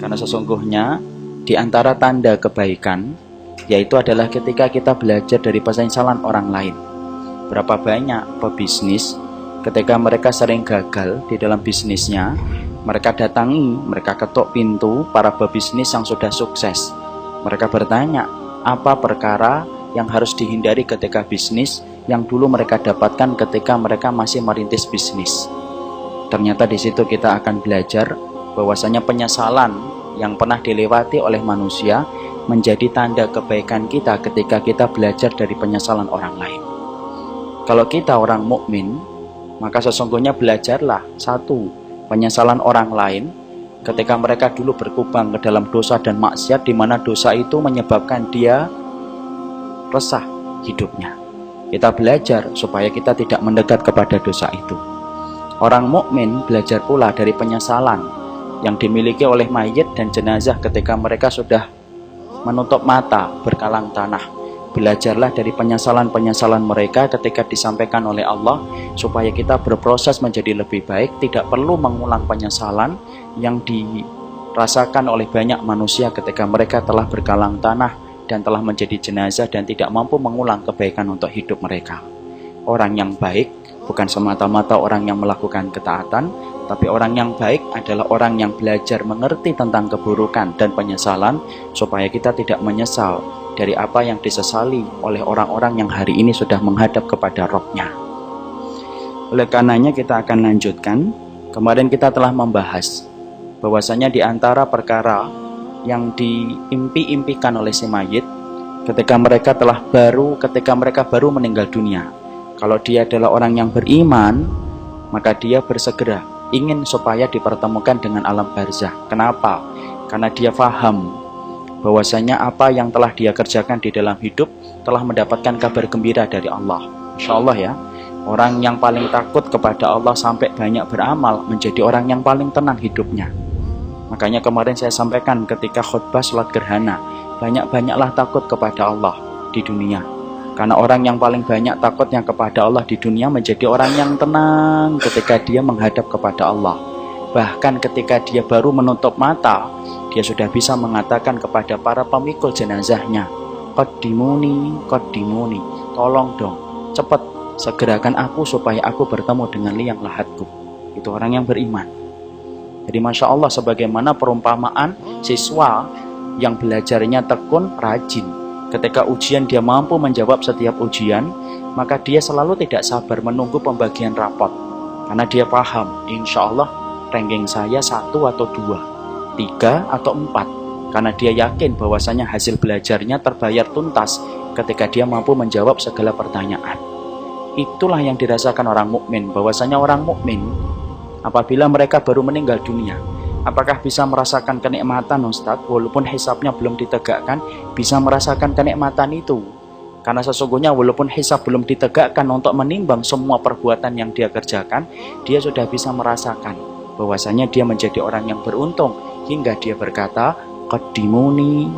Karena sesungguhnya di antara tanda kebaikan yaitu adalah ketika kita belajar dari penyesalan orang lain. Berapa banyak pebisnis ketika mereka sering gagal di dalam bisnisnya, mereka datangi, mereka ketuk pintu para pebisnis yang sudah sukses. Mereka bertanya, apa perkara yang harus dihindari ketika bisnis yang dulu mereka dapatkan ketika mereka masih merintis bisnis. Ternyata di situ kita akan belajar bahwasanya penyesalan yang pernah dilewati oleh manusia menjadi tanda kebaikan kita ketika kita belajar dari penyesalan orang lain. Kalau kita orang mukmin, maka sesungguhnya belajarlah satu, penyesalan orang lain ketika mereka dulu berkubang ke dalam dosa dan maksiat, di mana dosa itu menyebabkan dia resah hidupnya. Kita belajar supaya kita tidak mendekat kepada dosa itu. Orang mukmin belajar pula dari penyesalan yang dimiliki oleh mayit dan jenazah ketika mereka sudah menutup mata berkalang tanah. Belajarlah dari penyesalan-penyesalan mereka ketika disampaikan oleh Allah supaya kita berproses menjadi lebih baik, tidak perlu mengulang penyesalan yang dirasakan oleh banyak manusia ketika mereka telah berkalang tanah dan telah menjadi jenazah dan tidak mampu mengulang kebaikan untuk hidup mereka. Orang yang baik bukan semata-mata orang yang melakukan ketaatan, tapi orang yang baik adalah orang yang belajar mengerti tentang keburukan dan penyesalan supaya kita tidak menyesal dari apa yang disesali oleh orang-orang yang hari ini sudah menghadap kepada Rabb-Nya. Oleh karenanya kita akan lanjutkan. Kemarin kita telah membahas bahwasanya di antara perkara yang diimpi-impikan oleh si mayit ketika mereka baru meninggal dunia. Kalau dia adalah orang yang beriman, maka dia bersegera ingin supaya dipertemukan dengan alam barzah. Kenapa? Karena dia faham bahwasanya apa yang telah dia kerjakan di dalam hidup telah mendapatkan kabar gembira dari Allah. Insya Allah ya, orang yang paling takut kepada Allah sampai banyak beramal menjadi orang yang paling tenang hidupnya. Makanya kemarin saya sampaikan ketika khutbah sholat gerhana, banyak-banyaklah takut kepada Allah di dunia. Karena orang yang paling banyak takutnya kepada Allah di dunia menjadi orang yang tenang ketika dia menghadap kepada Allah. Bahkan ketika dia baru menutup mata, dia sudah bisa mengatakan kepada para pemikul jenazahnya, Qaddimuni, qaddimuni, tolong dong, cepat segerakan aku supaya aku bertemu dengan liang lahatku. Itu orang yang beriman. Jadi Masya Allah, sebagaimana perumpamaan siswa yang belajarnya tekun, rajin. Ketika ujian dia mampu menjawab setiap ujian, maka dia selalu tidak sabar menunggu pembagian rapot. Karena dia paham, insya Allah ranking saya 1 atau 2, 3 atau 4. Karena dia yakin bahwasanya hasil belajarnya terbayar tuntas ketika dia mampu menjawab segala pertanyaan. Itulah yang dirasakan orang mukmin, bahwasanya orang mukmin apabila mereka baru meninggal dunia, apakah bisa merasakan kenikmatan Ustaz? Walaupun hisabnya belum ditegakkan, bisa merasakan kenikmatan itu. Karena sesungguhnya walaupun hisab belum ditegakkan untuk menimbang semua perbuatan yang dia kerjakan, dia sudah bisa merasakan bahwasanya dia menjadi orang yang beruntung hingga dia berkata, Qaddimuni,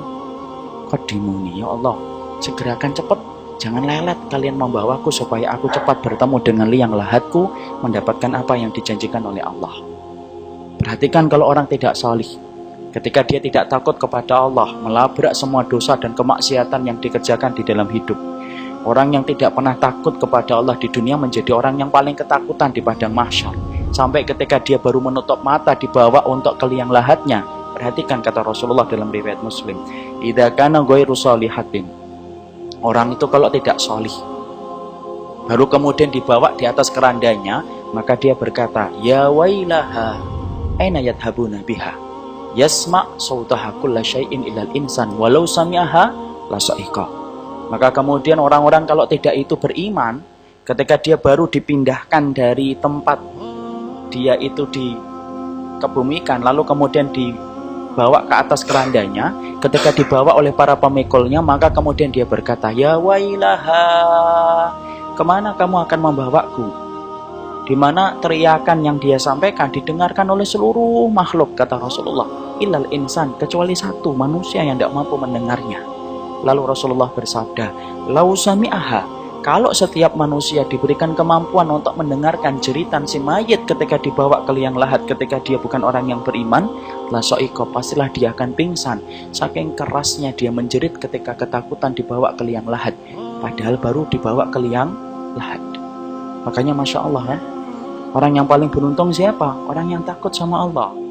qaddimuni, ya Allah, segerakan cepat, jangan lelet kalian membawaku supaya aku cepat bertemu dengan liang lahatku, mendapatkan apa yang dijanjikan oleh Allah. Perhatikan kalau orang tidak salih, ketika dia tidak takut kepada Allah, melabrak semua dosa dan kemaksiatan yang dikerjakan di dalam hidup. Orang yang tidak pernah takut kepada Allah di dunia menjadi orang yang paling ketakutan di padang mahsyar. Sampai ketika dia baru menutup mata dibawa untuk ke liang lahatnya. Perhatikan kata Rasulullah dalam riwayat Muslim, idza kana ghairu shalihatin. Orang itu kalau tidak salih, baru kemudian dibawa di atas kerandanya, maka dia berkata, ya wailaha, aina yadhabuna biha, yasma' sautaha kulla syai'in ilal insan walau sami'aha lasa'iqa. Maka kemudian orang-orang kalau tidak itu beriman, ketika dia baru dipindahkan dari tempat dia itu dikebumikan, lalu kemudian dibawa ke atas kerandanya, ketika dibawa oleh para pemikulnya, maka kemudian dia berkata, ya wailaha, kemana kamu akan membawaku? Di mana teriakan yang dia sampaikan didengarkan oleh seluruh makhluk, kata Rasulullah, illal insan, kecuali satu manusia yang tidak mampu mendengarnya. Lalu Rasulullah bersabda, lau sami'aha, kalau setiap manusia diberikan kemampuan untuk mendengarkan jeritan si mayit ketika dibawa ke liang lahat ketika dia bukan orang yang beriman, La so'iko, pastilah dia akan pingsan. Saking kerasnya dia menjerit ketika ketakutan dibawa ke liang lahat. Padahal baru dibawa ke liang lahat. Makanya Masya Allah ya, orang yang paling beruntung siapa? Orang yang takut sama Allah.